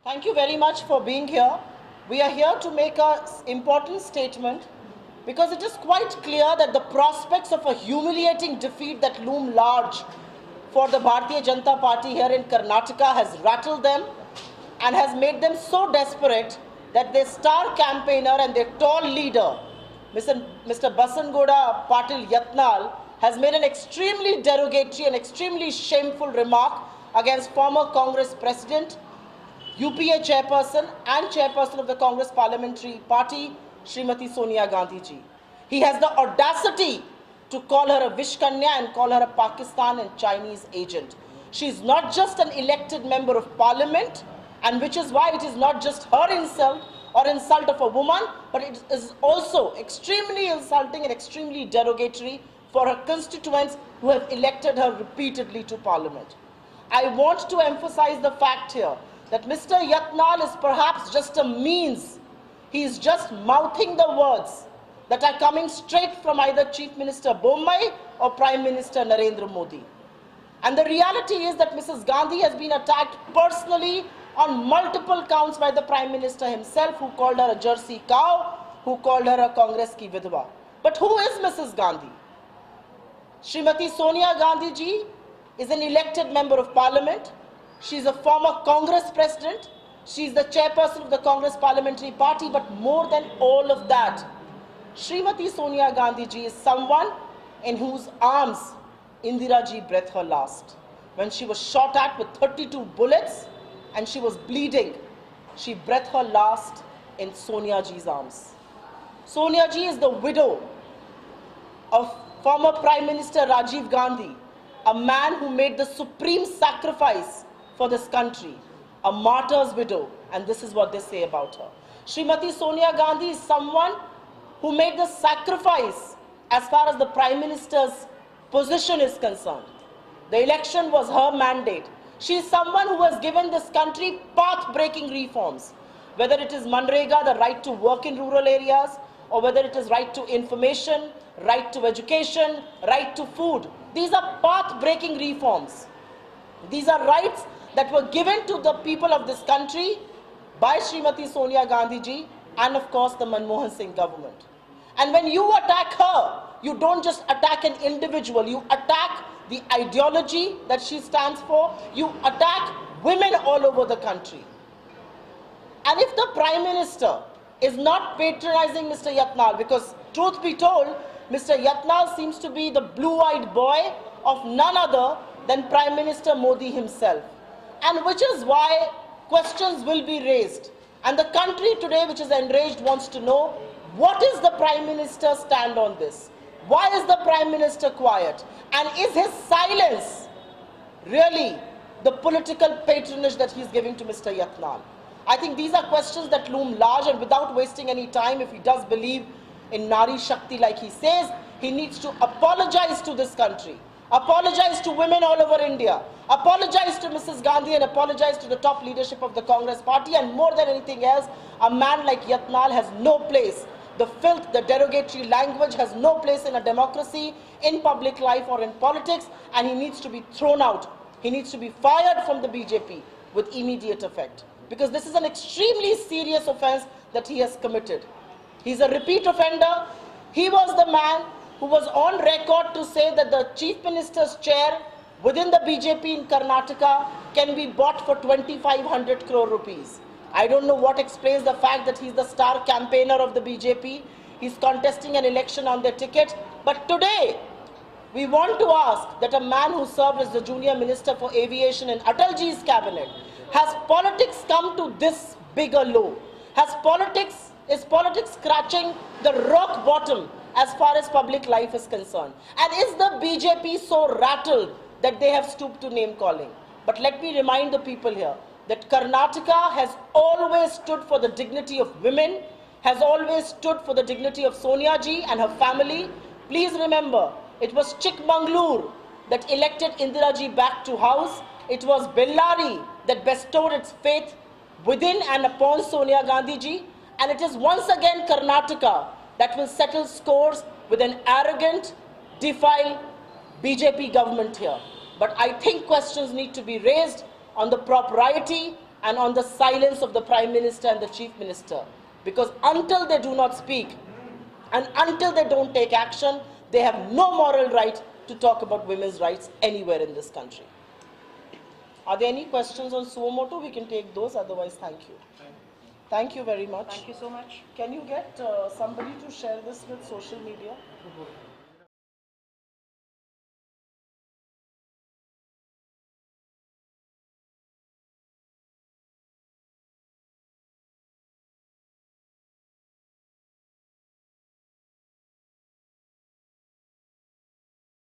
Thank you very much for being here. We are here to make an important statement because it is quite clear that the prospects of a humiliating defeat that loom large for the Bharatiya Janata Party here in Karnataka has rattled them and has made them so desperate that their star campaigner and their tall leader, Mr. Basangoda Patil Yatnal, has made an extremely derogatory and extremely shameful remark against former Congress President, UPA chairperson and chairperson of the Congress Parliamentary Party, Srimati Sonia Gandhi ji. He has the audacity to call her a Vishkanya and call her a Pakistan and Chinese agent. She is not just an elected member of parliament, and which is why it is not just her insult or insult of a woman, but it is also extremely insulting and extremely derogatory for her constituents who have elected her repeatedly to parliament. I want to emphasize the fact here that Mr. Yatnal is perhaps just a means. He is just mouthing the words that are coming straight from either Chief Minister Bommai or Prime Minister Narendra Modi. And the reality is that Mrs. Gandhi has been attacked personally on multiple counts by the Prime Minister himself, who called her a Jersey cow, who called her a Congress ki vidwa. But who is Mrs. Gandhi? Srimati Sonia Gandhi ji is an elected member of parliament. She is a former Congress president. She is the chairperson of the Congress Parliamentary Party. But more than all of that, Srimati Sonia Gandhi ji is someone in whose arms Indira ji breathed her last. When she was shot at with 32 bullets and she was bleeding, she breathed her last in Sonia ji's arms. Sonia ji is the widow of former Prime Minister Rajiv Gandhi, a man who made the supreme sacrifice for this country, a martyr's widow, and this is what they say about her. Srimati Sonia Gandhi is someone who made the sacrifice as far as the Prime Minister's position is concerned. The election was her mandate. She is someone who has given this country path-breaking reforms, whether it is Manrega, the right to work in rural areas, or whether it is right to information, right to education, right to food. These are path-breaking reforms. These are rights that were given to the people of this country by Srimati Sonia Gandhi ji and of course the Manmohan Singh government. And when you attack her, you don't just attack an individual, you attack the ideology that she stands for, you attack women all over the country. And if the Prime Minister is not patronizing Mr. Yatnal, because truth be told, Mr. Yatnal seems to be the blue-eyed boy of none other than Prime Minister Modi himself. And which is why questions will be raised. And the country today, which is enraged, wants to know, what is the Prime Minister's stand on this? Why is the Prime Minister quiet? And is his silence really the political patronage that he is giving to Mr. Yatnal? I think these are questions that loom large, and without wasting any time, if he does believe in Nari Shakti like he says, he needs to apologize to this country. Apologize to women all over India, apologize to Mrs. Gandhi, and apologize to the top leadership of the Congress party. And more than anything else, a man like Yatnal has no place. The filth, the derogatory language has no place in a democracy, in public life or in politics, and he needs to be thrown out. He needs to be fired from the BJP with immediate effect, because this is an extremely serious offense that he has committed. He's a repeat offender. He was the man who was on record to say that the Chief Minister's chair within the BJP in Karnataka can be bought for 2,500 crore rupees. I don't know what explains the fact that he's the star campaigner of the BJP. He's contesting an election on their ticket. But today, we want to ask that a man who served as the junior minister for aviation in Atalji's cabinet, has politics come to this big a low? Is politics scratching the rock bottom as far as public life is concerned? And is the BJP so rattled that they have stooped to name calling? But let me remind the people here that Karnataka has always stood for the dignity of women, has always stood for the dignity of Sonia ji and her family. Please remember, it was Chikmagalur that elected Indira ji back to house. It was Bellary that bestowed its faith within and upon Sonia Gandhi ji. And it is once again Karnataka that will settle scores with an arrogant, defiled BJP government here. But I think questions need to be raised on the propriety and on the silence of the Prime Minister and the Chief Minister. Because until they do not speak and until they don't take action, they have no moral right to talk about women's rights anywhere in this country. Are there any questions on suo motu? We can take those, otherwise thank you. Thank you very much. Thank you so much. Can you get somebody to share this with social media?